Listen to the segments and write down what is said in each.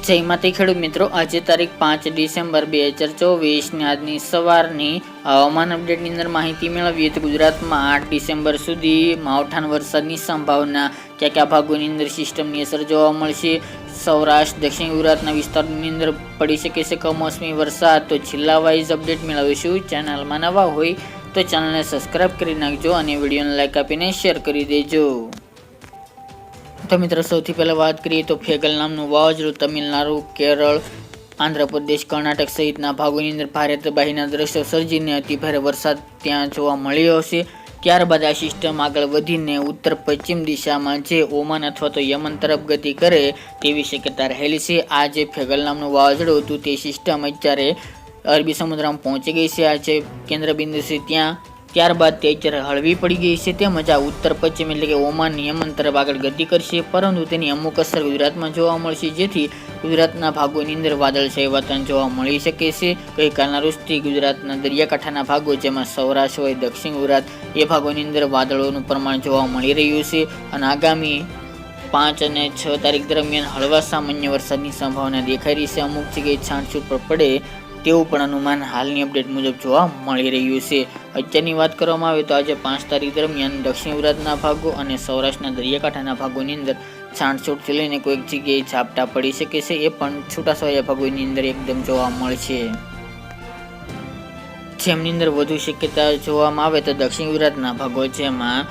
જય માતા ખેડૂત મિત્રો, આજે તારીખ 5 ડિસેમ્બર 2024 ની આજની સવારની હવામાન અપડેટની અંદર માહિતી મેળવીએ તો ગુજરાતમાં 8 ડિસેમ્બર સુધી માવઠાના વરસાદની સંભાવના, કયા ભાગોની અંદર સિસ્ટમની અસર જોવા મળશે, સૌરાષ્ટ્ર દક્ષિણ ગુજરાતના વિસ્તારોની અંદર પડી શકે છે કમોસમી વરસાદ. તો જિલ્લા વાઇઝ અપડેટ મેળવીશું. ચેનલમાં નવા હોય તો ચેનલને સબસ્ક્રાઈબ કરી નાખજો અને વિડીયોને લાઈક આપીને શેર કરી દેજો. તો મિત્રો, સૌથી પહેલાં વાત કરીએ તો ફેગલ નામનું વાવાઝોડું તમિલનાડુ, કેરળ, આંધ્રપ્રદેશ, કર્ણાટક સહિતના ભાગોની અંદર ભારે તબાહીના દ્રશ્યો સર્જીને અતિભારે વરસાદ ત્યાં જોવા મળ્યો હશે. ત્યારબાદ આ સિસ્ટમ આગળ વધીને ઉત્તર પશ્ચિમ દિશામાં જે ઓમાન અથવા તો યમન તરફ ગતિ કરે તેવી શક્યતા રહેલી છે. આ જે ફેગલ નામનું વાવાઝોડું હતું તે સિસ્ટમ અત્યારે અરબી સમુદ્રમાં પહોંચી ગઈ છે. આ જે કેન્દ્ર બિંદુ છે ત્યાં. ત્યારબાદ તે અત્યારે હળવી પડી ગઈ છે, તેમજ આ ઉત્તર પશ્ચિમ એટલે કે ઓમાન યમન તરફ આગળ ગતિ કરશે, પરંતુ તેની અમુક અસર ગુજરાતમાં જોવા મળશે, જેથી ગુજરાતના ભાગોની અંદર વાદળછાયું વાતાવરણ જોવા મળી શકે છે. ગઈકાલના રોજથી ગુજરાતના દરિયાકાંઠાના ભાગો, જેમાં સૌરાષ્ટ્ર હોય, દક્ષિણ ગુજરાત, એ ભાગોની અંદર વાદળોનું પ્રમાણ જોવા મળી રહ્યું છે અને આગામી 5 અને 6 તારીખ દરમિયાન હળવા સામાન્ય વરસાદની સંભાવના દેખાઈ રહી છે. અમુક જગ્યાએ છાંટછૂટ પર પડે તેવું પણ અનુમાન હાલની અપડેટ મુજબ જોવા મળી રહ્યું છે. અત્યારની વાત કરવામાં આવે તો આજે 5 તારીખ દરમિયાન દક્ષિણ ગુજરાતના ભાગો અને સૌરાષ્ટ્રના દરિયાકાંઠાના ભાગોની અંદર છાંટછૂટથી લઈને કોઈક જગ્યાએ ઝાપટા પડી શકે છે, એ પણ છૂટાછવાયા ભાગોની અંદર એકદમ જોવા મળશે. જેમની અંદર વધુ શક્યતા જોવામાં આવે તો દક્ષિણ ગુજરાતના ભાગો, જેમાં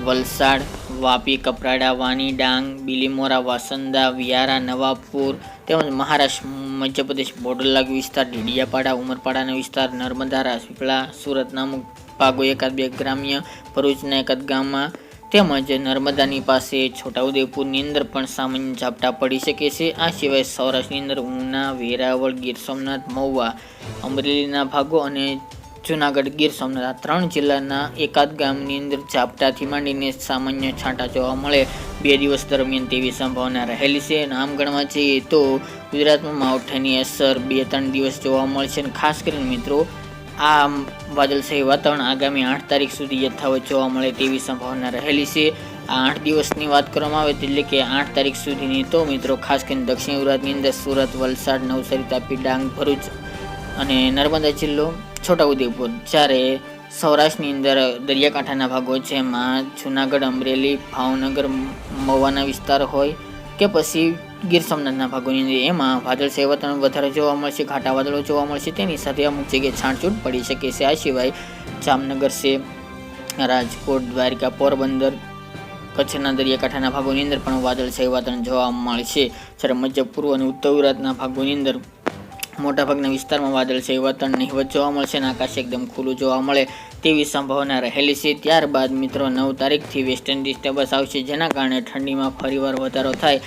વલસાડ, વાપી, કપરાડા, વાની, ડાંગ, બિલીમોરા, વાસંદા, વિયારા, નવાપુર, તેમજ મહારાષ્ટ્ર, મધ્યપ્રદેશ બોર્ડર લાગુ વિસ્તાર, ડેડિયાપાડા, ઉમરપાડાનો વિસ્તાર, નર્મદા, રાજપીપળા, સુરતના અમુક ભાગો, એકાદ બે ગ્રામ્ય, ભરૂચના એકાદ ગામમાં, તેમજ નર્મદાની પાસે છોટાઉદેપુરની અંદર પણ સામાન્ય ઝાપટા પડી શકે છે. આ સિવાય સૌરાષ્ટ્રની અંદર ઉના, વેરાવળ, ગીર સોમનાથ, મહુવા, અમરેલીના ભાગો અને જૂનાગઢ, ગીર સોમનાથ, આ 3 જિલ્લાના એકાદ ગામની અંદર ઝાપટાથી માંડીને સામાન્ય છાંટા જોવા મળે 2 દિવસ દરમિયાન તેવી સંભાવના રહેલી છે. અને આમ ગણવા જઈએ તો ગુજરાતમાં માવઠાની અસર 2-3 દિવસ જોવા મળશે. અને ખાસ કરીને મિત્રો, આ વાદળછાયું વાતાવરણ આગામી 8 તારીખ સુધી યથાવત જોવા મળે તેવી સંભાવના રહેલી છે. આ 8 દિવસની વાત કરવામાં આવે એટલે કે 8 તારીખ સુધીની, તો મિત્રો ખાસ કરીને દક્ષિણ ગુજરાતની અંદર સુરત, વલસાડ, નવસારી, તાપી, ડાંગ, ભરૂચ અને નર્મદા જિલ્લો, છોટાઉદેપુર. જ્યારે સૌરાષ્ટ્રની અંદર દરિયાકાંઠાના ભાગો, જેમાં જૂનાગઢ, અમરેલી, ભાવનગર, મહુવાના વિસ્તાર હોય કે પછી ગીર સોમનાથના ભાગોની અંદર, એમાં વાદળછાયું વાતાવરણ વધારે જોવા મળશે, ઘાટા વાદળો જોવા મળશે, તેની સાથે અમુક જગ્યાએ છાંટછૂટ પડી શકે છે. આ સિવાય જામનગર છે, રાજકોટ, દ્વારકા, પોરબંદર, કચ્છના દરિયાકાંઠાના ભાગોની અંદર પણ વાદળછાયું વાતાવરણ જોવા મળશે. જ્યારે મધ્ય પૂર્વ અને ઉત્તર ગુજરાતના ભાગોની અંદર મોટાભાગના વિસ્તારમાં વાદળછાયું વાતાવરણ નહિવત જોવા મળશે અને આકાશ એકદમ ખુલ્લું જોવા મળે તેવી સંભાવના રહેલી છે. ત્યારબાદ મિત્રો 9 તારીખથી વેસ્ટર્ન ડિસ્ટર્બન્સ આવશે, જેના કારણે ઠંડીમાં ફરીવાર વધારો થાય